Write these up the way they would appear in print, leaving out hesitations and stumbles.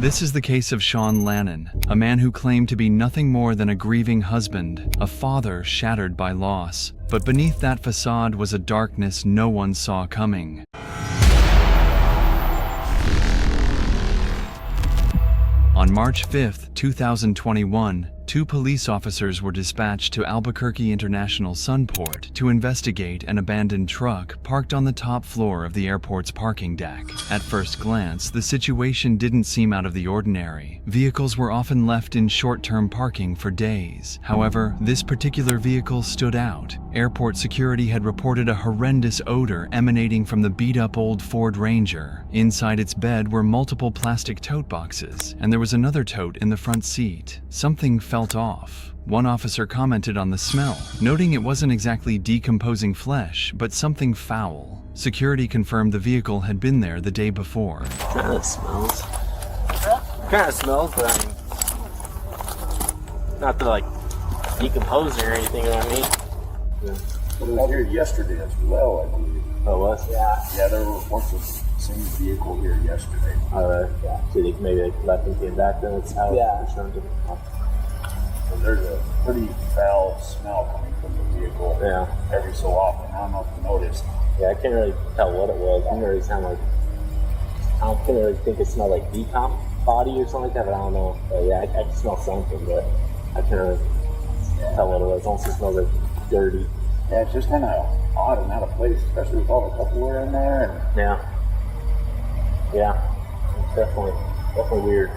This is the case of Sean Lannon, a man who claimed to be nothing more than a grieving husband, a father shattered by loss. But beneath that facade was a darkness no one saw coming. On March 5, 2021, 2 police officers were dispatched to Albuquerque International Sunport to investigate an abandoned truck parked on the top floor of the airport's parking deck. At first glance, the situation didn't seem out of the ordinary. Vehicles were often left in short-term parking for days. However, this particular vehicle stood out. Airport security had reported a horrendous odor emanating from the beat-up old Ford Ranger. Inside its bed were multiple plastic tote boxes, and there was another tote in the front seat. Something felt off. One officer commented on the smell, noting it wasn't exactly decomposing flesh, but something foul. Security confirmed the vehicle had been there the day before. Kind of smells. Kind of smells, but I mean, not to like decomposing or anything, you know what I mean? Yeah. It was here yesterday as well, I believe. Oh, it was? Yeah, there was the same vehicle here yesterday. Yeah. So maybe they left and came back, then it's out. Yeah. There's a pretty foul smell coming from the vehicle. Yeah. Every so often. I don't know if you noticed. Yeah, I can't really tell what it was. I can't really think it smelled like decomp body or something like that, but I don't know. But yeah, I can smell something, but I can't really tell what it was. It also smells like dirty. Yeah, it's just kind of odd and out of place, especially with all the Tupperware in there. And Yeah, it's definitely weird.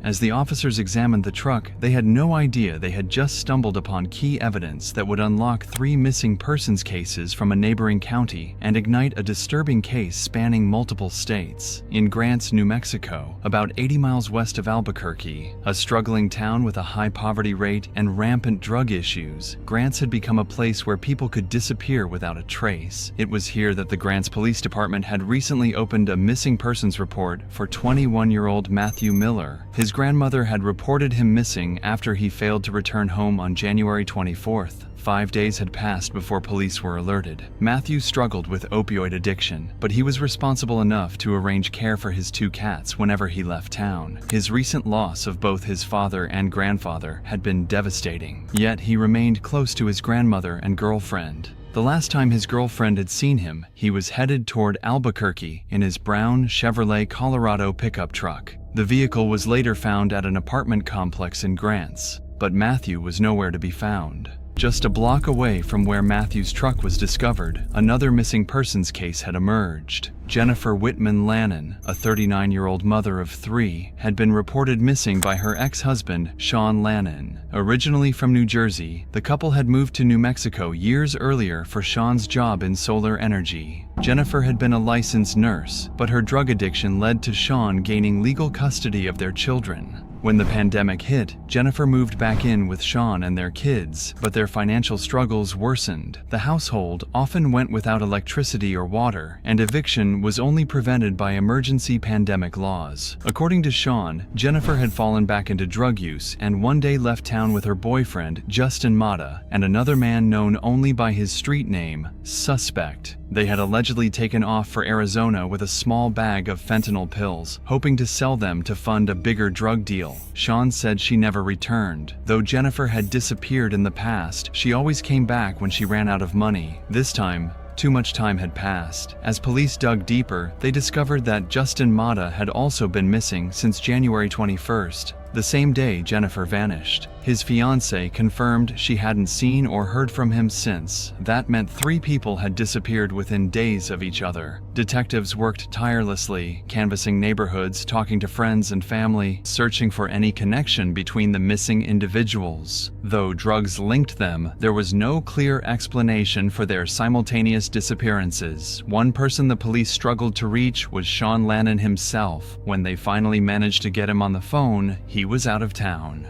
As the officers examined the truck, they had no idea they had just stumbled upon key evidence that would unlock 3 missing persons cases from a neighboring county and ignite a disturbing case spanning multiple states. In Grants, New Mexico, about 80 miles west of Albuquerque, a struggling town with a high poverty rate and rampant drug issues, Grants had become a place where people could disappear without a trace. It was here that the Grants Police Department had recently opened a missing persons report for 21-year-old Matthew Miller. His grandmother had reported him missing after he failed to return home on January 24th. 5 days had passed before police were alerted. Matthew struggled with opioid addiction, but he was responsible enough to arrange care for his 2 cats whenever he left town. His recent loss of both his father and grandfather had been devastating, yet he remained close to his grandmother and girlfriend. The last time his girlfriend had seen him, he was headed toward Albuquerque in his brown Chevrolet Colorado pickup truck. The vehicle was later found at an apartment complex in Grants, but Matthew was nowhere to be found. Just a block away from where Matthew's truck was discovered, another missing persons case had emerged. Jennifer Whitman Lannon, a 39-year-old mother of 3, had been reported missing by her ex-husband, Sean Lannon. Originally from New Jersey, the couple had moved to New Mexico years earlier for Sean's job in solar energy. Jennifer had been a licensed nurse, but her drug addiction led to Sean gaining legal custody of their children. When the pandemic hit, Jennifer moved back in with Sean and their kids, but their financial struggles worsened. The household often went without electricity or water, and eviction was only prevented by emergency pandemic laws. According to Sean, Jennifer had fallen back into drug use and one day left town with her boyfriend, Justin Mata, and another man known only by his street name, Suspect. They had allegedly taken off for Arizona with a small bag of fentanyl pills, hoping to sell them to fund a bigger drug deal. Sean said she never returned. Though Jennifer had disappeared in the past, she always came back when she ran out of money. This time, too much time had passed. As police dug deeper, they discovered that Justin Mata had also been missing since January 21st, the same day Jennifer vanished. His fiancée confirmed she hadn't seen or heard from him since. That meant 3 people had disappeared within days of each other. Detectives worked tirelessly, canvassing neighborhoods, talking to friends and family, searching for any connection between the missing individuals. Though drugs linked them, there was no clear explanation for their simultaneous disappearances. One person the police struggled to reach was Sean Lannon himself. When they finally managed to get him on the phone, he was out of town.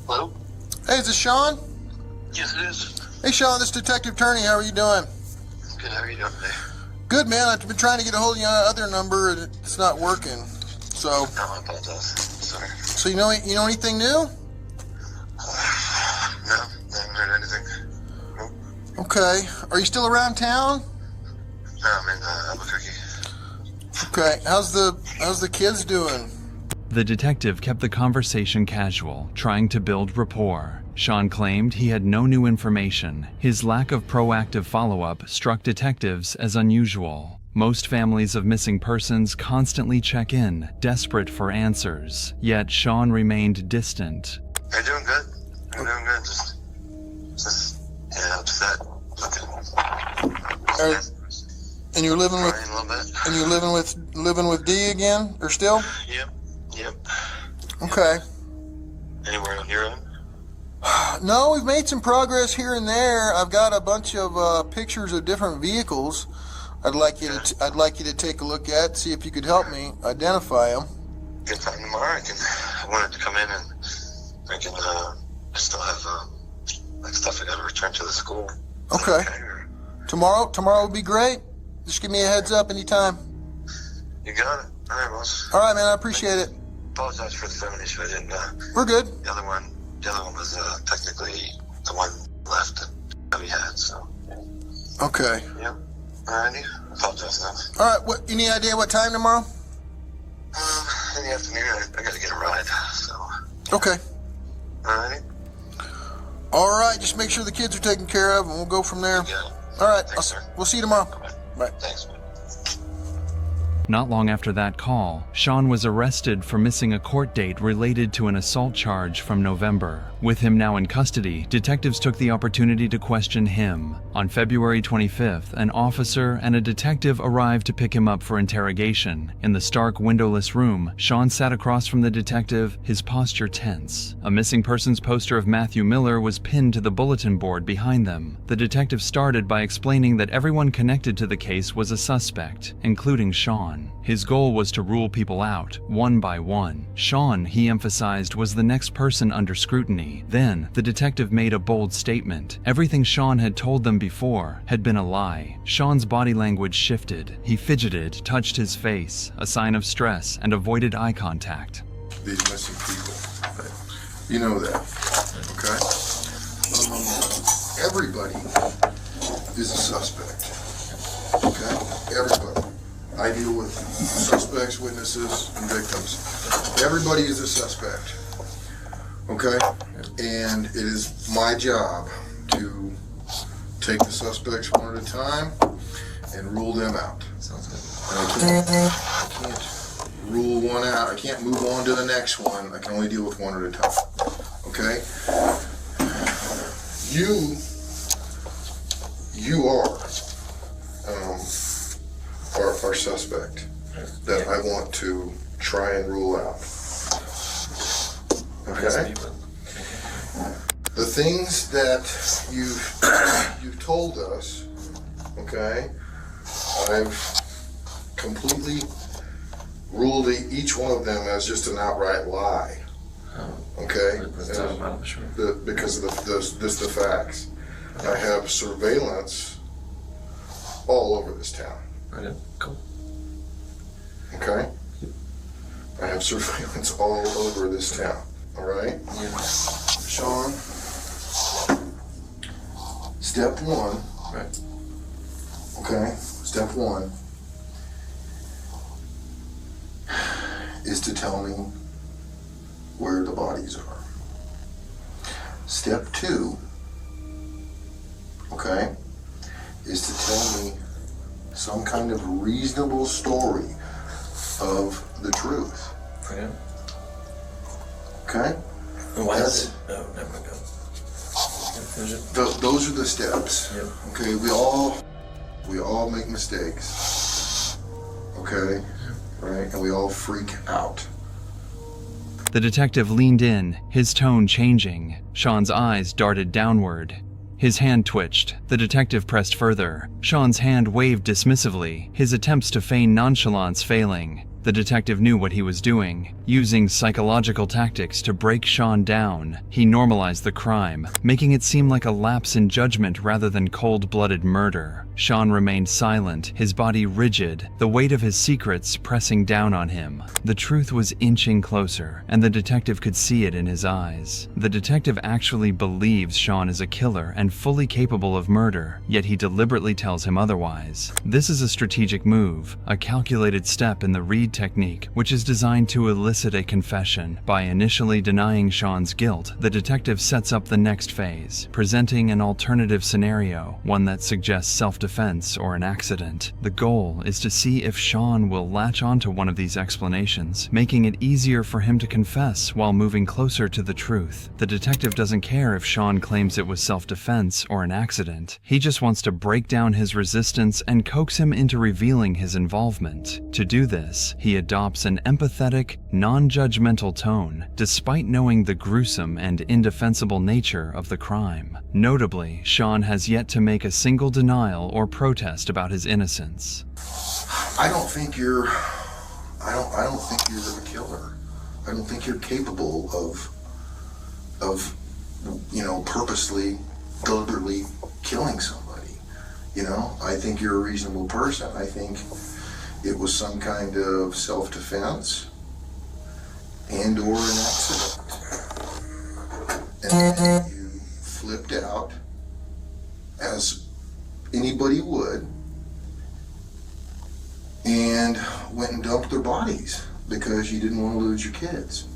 Hello? Hey, is this Sean? Yes, it is. Hey, Sean, this is Detective Turney. How are you doing? Good, how are you doing today? Good, man. I've been trying to get a hold of your other number, and it's not working. So, No, I apologize. Sorry. so you know anything new? No, I haven't heard anything. Nope. Okay. Are you still around town? No, I'm in Albuquerque. Okay. How's the kids doing? The detective kept the conversation casual, trying to build rapport. Sean claimed he had no new information. His lack of proactive follow-up struck detectives as unusual. Most families of missing persons constantly check in, desperate for answers. Yet Sean remained distant. They're doing good. They're doing good. Just yeah, upset. And you're living with Crying a little bit. and you're living with D again, or still? Yep. Okay. Anywhere on your end? No, we've made some progress here and there. I've got a bunch of pictures of different vehicles. I'd like you to take a look at, see if you could help me identify them. Good time tomorrow. I wanted to come in and I can I still have like stuff I gotta return to the school. Okay. Or- Tomorrow would be great. Just give me a heads up anytime. You got it. All right, boss. All right, man. I appreciate it. Apologize for the phone issue. I didn't. We're good. The other one was technically the one left that we had. So. Okay. Yep. Alrighty. Apologize now. All right. What? Any idea what time tomorrow? In the afternoon, I gotta get a ride. So. Okay. Alrighty. All right. Just make sure the kids are taken care of, and we'll go from there. Yeah. All right. Thanks, sir. We'll see you tomorrow. Bye. Thanks, man. Not long after that call, Sean was arrested for missing a court date related to an assault charge from November. With him now in custody, detectives took the opportunity to question him. On February 25th, an officer and a detective arrived to pick him up for interrogation. In the stark, windowless room, Sean sat across from the detective, his posture tense. A missing persons poster of Matthew Miller was pinned to the bulletin board behind them. The detective started by explaining that everyone connected to the case was a suspect, including Sean. His goal was to rule people out, one by one. Sean, he emphasized, was the next person under scrutiny. Then, the detective made a bold statement. Everything Sean had told them before had been a lie. Sean's body language shifted. He fidgeted, touched his face, a sign of stress, and avoided eye contact. These missing people. You know that, okay? Everybody is a suspect, okay? Everybody. I deal with suspects, witnesses, and victims. Everybody is a suspect, okay? And it is my job to take the suspects one at a time and rule them out. Sounds good. And I can't rule one out. I can't move on to the next one. I can only deal with one at a time, okay? You are our suspect that I want to try and rule out. Okay? The things that you've told us, okay, I've completely ruled each one of them as just an outright lie. Okay? Let's talk about it, sure. Because of the facts. I have surveillance all over this town. Right, cool. Okay? I have surveillance all over this town. All right? Yeah. Sean, step one. Right. Okay? Step one is to tell me where the bodies are. Step two, okay, is to tell me some kind of reasonable story of the truth. Right. Okay? And why That's- is it? Oh, never mind. Finish it. Those are the steps. Yep. Okay, we all make mistakes. Okay? Right? And we all freak out. The detective leaned in, his tone changing. Sean's eyes darted downward. His hand twitched. The detective pressed further. Sean's hand waved dismissively, his attempts to feign nonchalance failing. The detective knew what he was doing, using psychological tactics to break Sean down. He normalized the crime, making it seem like a lapse in judgment rather than cold-blooded murder. Sean remained silent, his body rigid, the weight of his secrets pressing down on him. The truth was inching closer, and the detective could see it in his eyes. The detective actually believes Sean is a killer and fully capable of murder, yet he deliberately tells him otherwise. This is a strategic move, a calculated step in the Reed technique, which is designed to elicit a confession. By initially denying Sean's guilt, the detective sets up the next phase, presenting an alternative scenario, one that suggests self-defense or an accident. The goal is to see if Sean will latch onto one of these explanations, making it easier for him to confess while moving closer to the truth. The detective doesn't care if Sean claims it was self-defense or an accident. He just wants to break down his resistance and coax him into revealing his involvement. To do this, he adopts an empathetic, non-judgmental tone, despite knowing the gruesome and indefensible nature of the crime. Notably, Sean has yet to make a single denial or protest about his innocence. I don't think you're a killer. I don't think you're capable of purposely, deliberately killing somebody. I think you're a reasonable person. I think it was some kind of self-defense and or an accident. And then you flipped out as anybody would and went and dumped their bodies because you didn't want to lose your kids.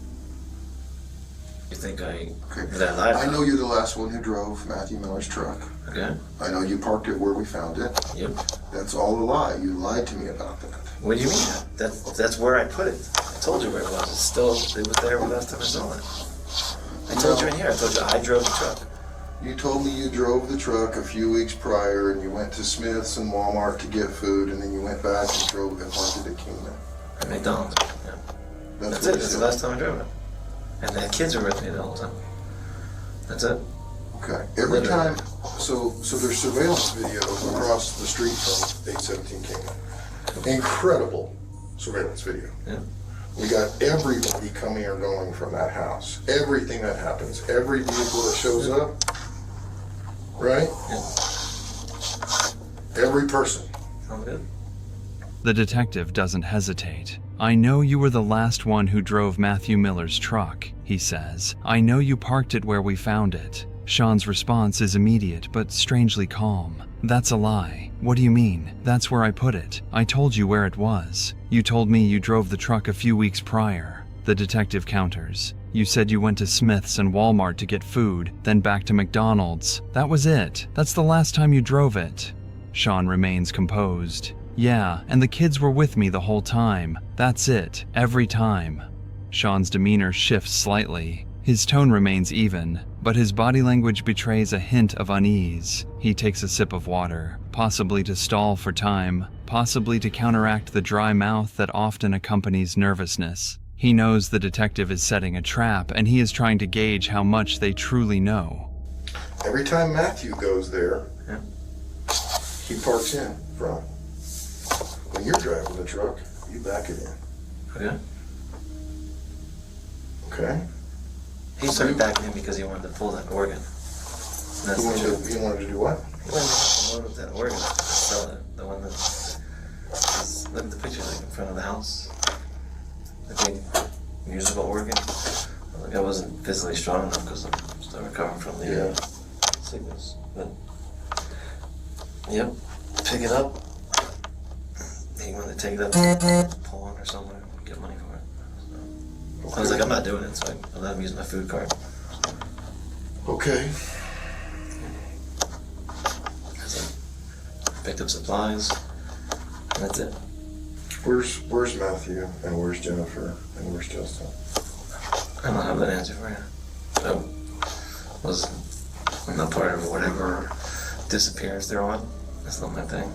You think I I know you're the last one who drove Matthew Miller's truck. Okay. I know you parked it where we found it. Yep. That's all a lie. You lied to me about that. What do you mean? That's where I put it. I told you where it was. It was there last time I saw it. I told you in here. I told you I drove the truck. You told me you drove the truck a few weeks prior and you went to Smith's and Walmart to get food and then you went back and drove and parked it at Kingman. At McDonald's. Yeah. That's what it. That's the last time I drove it. And the kids were with me the whole time. That's it. Okay. Every time, so there's surveillance video across the street from 817 Kingman. Incredible surveillance video. Yeah. We got everybody coming or going from that house. Everything that happens. Every vehicle that shows up. Right? Yeah. Every person. Sound good? The detective doesn't hesitate. I know you were the last one who drove Matthew Miller's truck, he says. I know you parked it where we found it. Sean's response is immediate but strangely calm. That's a lie. What do you mean? That's where I put it. I told you where it was. You told me you drove the truck a few weeks prior. The detective counters. You said you went to Smith's and Walmart to get food, then back to McDonald's. That was it. That's the last time you drove it. Sean remains composed. Yeah, and the kids were with me the whole time. That's it. Every time. Sean's demeanor shifts slightly. His tone remains even, but his body language betrays a hint of unease. He takes a sip of water, possibly to stall for time, possibly to counteract the dry mouth that often accompanies nervousness. He knows the detective is setting a trap, and he is trying to gauge how much they truly know. Every time Matthew goes there, Yeah. he parks in front. When you're driving the truck, you back it in. Okay. Okay? He started backing in because he wanted to pull that organ. That's He the wanted, truth. to, he wanted to do what? He wanted to load up that organ to sell it. The one that is, look at the pictures like in front of the house. The big musical organ. Like I wasn't physically strong enough because I'm still recovering from the sickness. But yep, pick it up. He wanted to take it up to pawn or somewhere, get money for it. So, I was like, I'm not doing it, so I let him use my food card. Okay. So, picked up supplies, and that's it. Where's Matthew and where's Jennifer and where's Justin? I don't have that answer for you. I'm not part of whatever disappearance they're on. That's not my thing.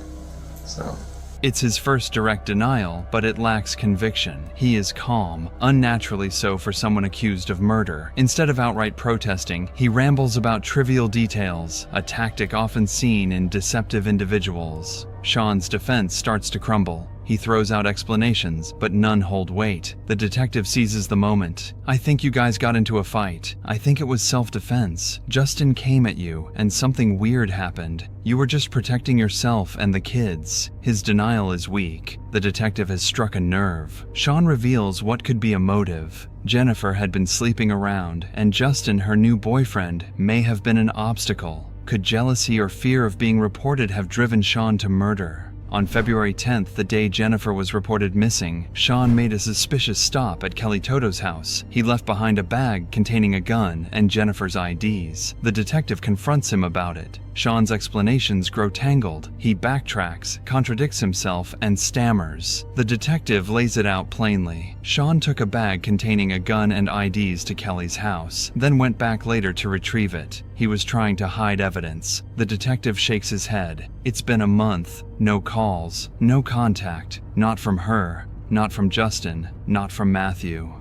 So. It's his first direct denial, but it lacks conviction. He is calm, unnaturally so for someone accused of murder. Instead of outright protesting, he rambles about trivial details, a tactic often seen in deceptive individuals. Sean's defense starts to crumble. He throws out explanations, but none hold weight. The detective seizes the moment. "I think you guys got into a fight. I think it was self-defense. Justin came at you, and something weird happened. You were just protecting yourself and the kids." His denial is weak. The detective has struck a nerve. Sean reveals what could be a motive. Jennifer had been sleeping around, and Justin, her new boyfriend, may have been an obstacle. Could jealousy or fear of being reported have driven Sean to murder? On February 10th, the day Jennifer was reported missing, Sean made a suspicious stop at Kelly Toto's house. He left behind a bag containing a gun and Jennifer's IDs. The detective confronts him about it. Sean's explanations grow tangled. He backtracks, contradicts himself, and stammers. The detective lays it out plainly. Sean took a bag containing a gun and IDs to Kelly's house, then went back later to retrieve it. He was trying to hide evidence. The detective shakes his head. It's been a month. No calls, no contact. Not from her, not from Justin, not from Matthew.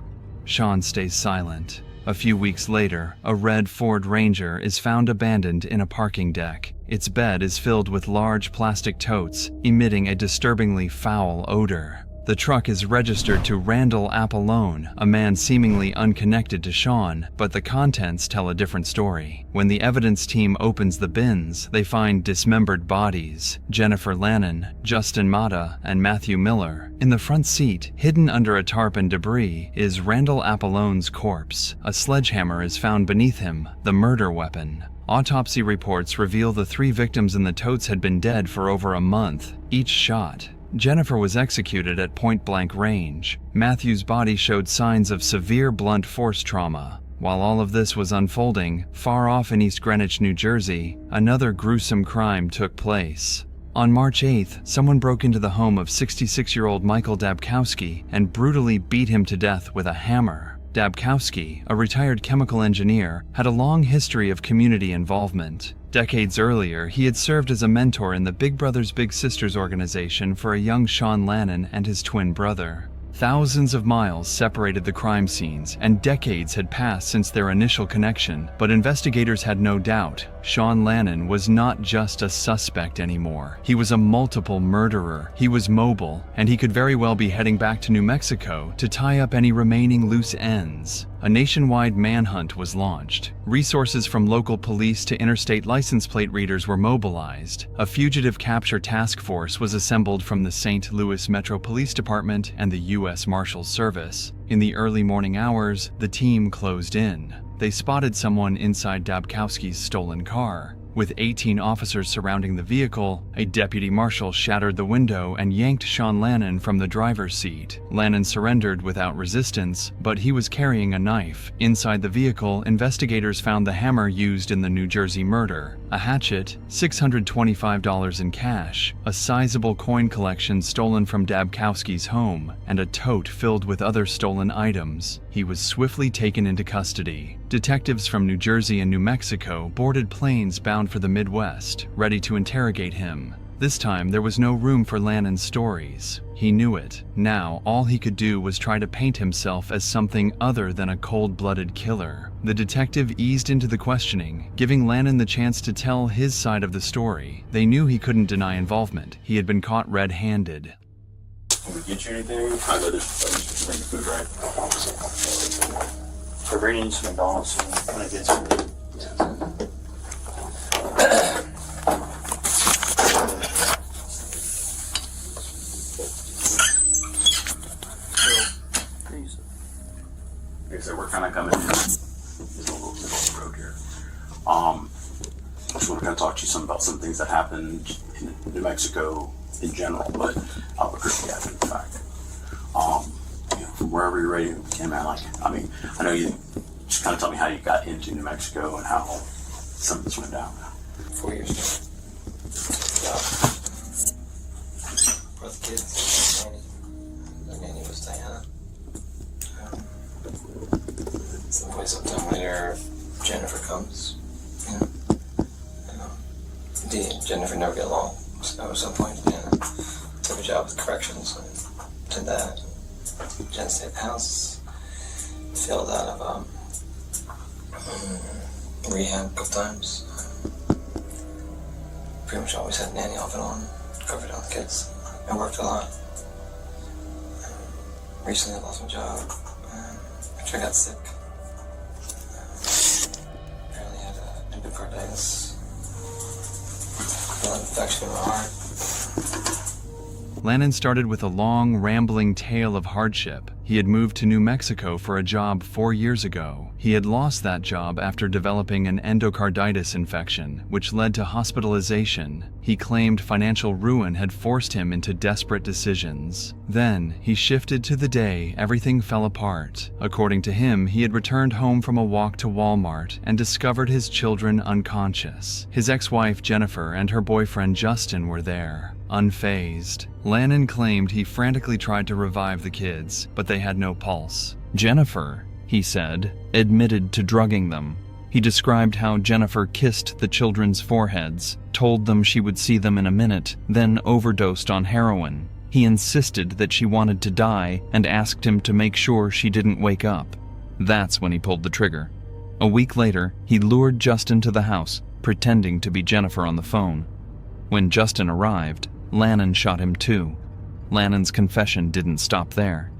Sean stays silent. A few weeks later, a red Ford Ranger is found abandoned in a parking deck. Its bed is filled with large plastic totes, emitting a disturbingly foul odor. The truck is registered to Randall Apollone, a man seemingly unconnected to Sean, but the contents tell a different story. When the evidence team opens the bins, they find dismembered bodies: Jennifer Lannon, Justin Mata, and Matthew Miller. In the front seat, hidden under a tarp and debris, is Randall Apollone's corpse. A sledgehammer is found beneath him, the murder weapon. Autopsy reports reveal the 3 victims in the totes had been dead for over a month, each shot. Jennifer was executed at point-blank range. Matthew's body showed signs of severe blunt force trauma. While all of this was unfolding, far off in East Greenwich, New Jersey, another gruesome crime took place. On March 8th, someone broke into the home of 66-year-old Michael Dabkowski and brutally beat him to death with a hammer. Dabkowski, a retired chemical engineer, had a long history of community involvement. Decades earlier, he had served as a mentor in the Big Brothers Big Sisters organization for a young Sean Lannon and his twin brother. Thousands of miles separated the crime scenes, and decades had passed since their initial connection, but investigators had no doubt Sean Lannon was not just a suspect anymore. He was a multiple murderer. He was mobile, and he could very well be heading back to New Mexico to tie up any remaining loose ends. A nationwide manhunt was launched. Resources from local police to interstate license plate readers were mobilized. A fugitive capture task force was assembled from the St. Louis Metro Police Department and the U.S. Marshals Service. In the early morning hours, the team closed in. They spotted someone inside Dabkowski's stolen car. With 18 officers surrounding the vehicle, a deputy marshal shattered the window and yanked Sean Lannon from the driver's seat. Lannon surrendered without resistance, but he was carrying a knife. Inside the vehicle, investigators found the hammer used in the New Jersey murder, a hatchet, $625 in cash, a sizable coin collection stolen from Dabkowski's home, and a tote filled with other stolen items. He was swiftly taken into custody. Detectives from New Jersey and New Mexico boarded planes bound for the Midwest, ready to interrogate him. This time, there was no room for Lannon's stories. He knew it. Now, all he could do was try to paint himself as something other than a cold-blooded killer. The detective eased into the questioning, giving Lannon the chance to tell his side of the story. They knew he couldn't deny involvement. He had been caught red-handed. Can we get you anything? I know this bring the food, right? For bringing some McDonald's when I get some. Okay, so we're kind of coming in this little road here. Just want to kind of talk to you some about some things that happened in New Mexico in general, but Albuquerque after the fact. From wherever you're ready, came out. I know you just kind of tell me how you got into New Mexico and how some of this went down. 4 years ago. Both kids, the nanny was Diana. Someplace sometime later, Jennifer comes. Jennifer never get along. So at some point, took a job with corrections and did that. Jen stayed at the house, failed out of rehab a couple times. Pretty much always had a nanny off and on. covered all the kids. I worked a lot. Recently I lost my job. After I got sick. Apparently had endocarditis. An infection in my heart. Lannon started with a long, rambling tale of hardship. He had moved to New Mexico for a job 4 years ago. He had lost that job after developing an endocarditis infection, which led to hospitalization. He claimed financial ruin had forced him into desperate decisions. Then, he shifted to the day everything fell apart. According to him, he had returned home from a walk to Walmart and discovered his children unconscious. His ex-wife Jennifer and her boyfriend Justin were there, unfazed. Lannon claimed he frantically tried to revive the kids, but they had no pulse. Jennifer, he said, admitted to drugging them. He described how Jennifer kissed the children's foreheads, told them she would see them in a minute, then overdosed on heroin. He insisted that she wanted to die and asked him to make sure she didn't wake up. That's when he pulled the trigger. A week later, he lured Justin to the house, pretending to be Jennifer on the phone. When Justin arrived, Lannon shot him too. Lannon's confession didn't stop there.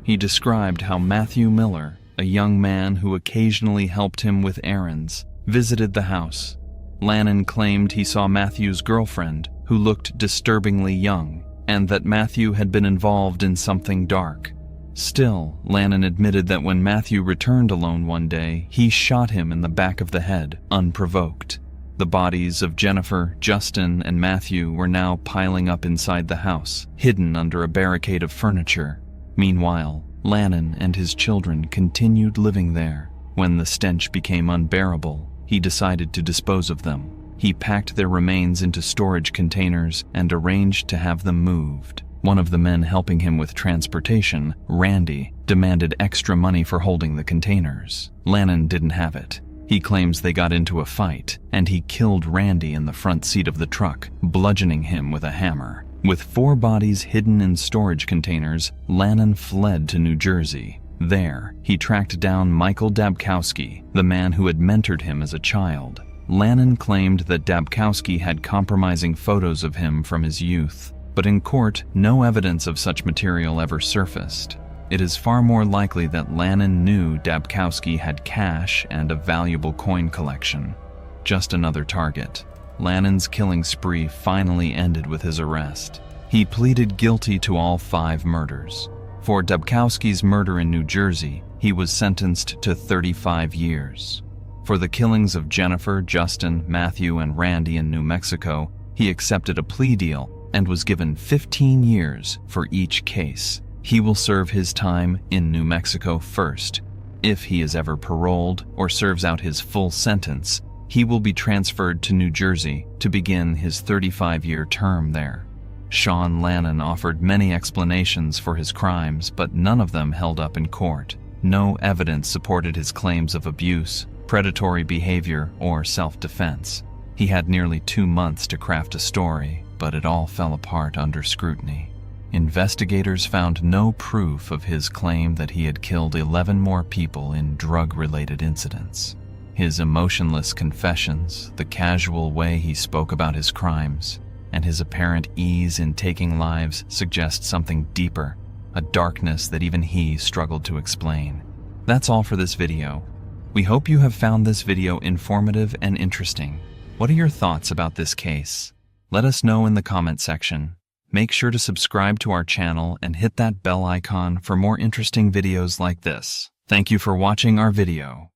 He described how Matthew Miller, a young man who occasionally helped him with errands, visited the house. Lannon claimed he saw Matthew's girlfriend, who looked disturbingly young, and that Matthew had been involved in something dark. Still, Lannon admitted that when Matthew returned alone one day, he shot him in the back of the head, unprovoked. The bodies of Jennifer, Justin, and Matthew were now piling up inside the house, hidden under a barricade of furniture. Meanwhile, Lannon and his children continued living there. When the stench became unbearable, he decided to dispose of them. He packed their remains into storage containers and arranged to have them moved. One of the men helping him with transportation, Randy, demanded extra money for holding the containers. Lannon didn't have it. He claims they got into a fight, and he killed Randy in the front seat of the truck, bludgeoning him with a hammer. With 4 bodies hidden in storage containers, Lannon fled to New Jersey. There, he tracked down Michael Dabkowski, the man who had mentored him as a child. Lannon claimed that Dabkowski had compromising photos of him from his youth, but in court, no evidence of such material ever surfaced. It is far more likely that Lannon knew Dabkowski had cash and a valuable coin collection. Just another target. Lannon's killing spree finally ended with his arrest. He pleaded guilty to all 5 murders. For Dabkowski's murder in New Jersey, he was sentenced to 35 years. For the killings of Jennifer, Justin, Matthew, and Randy in New Mexico, he accepted a plea deal and was given 15 years for each case. He will serve his time in New Mexico first. If he is ever paroled or serves out his full sentence, he will be transferred to New Jersey to begin his 35-year term there. Sean Lannon offered many explanations for his crimes, but none of them held up in court. No evidence supported his claims of abuse, predatory behavior, or self-defense. He had nearly 2 months to craft a story, but it all fell apart under scrutiny. Investigators found no proof of his claim that he had killed 11 more people in drug-related incidents. His emotionless confessions, the casual way he spoke about his crimes, and his apparent ease in taking lives suggest something deeper, a darkness that even he struggled to explain. That's all for this video. We hope you have found this video informative and interesting. What are your thoughts about this case? Let us know in the comment section. Make sure to subscribe to our channel and hit that bell icon for more interesting videos like this. Thank you for watching our video.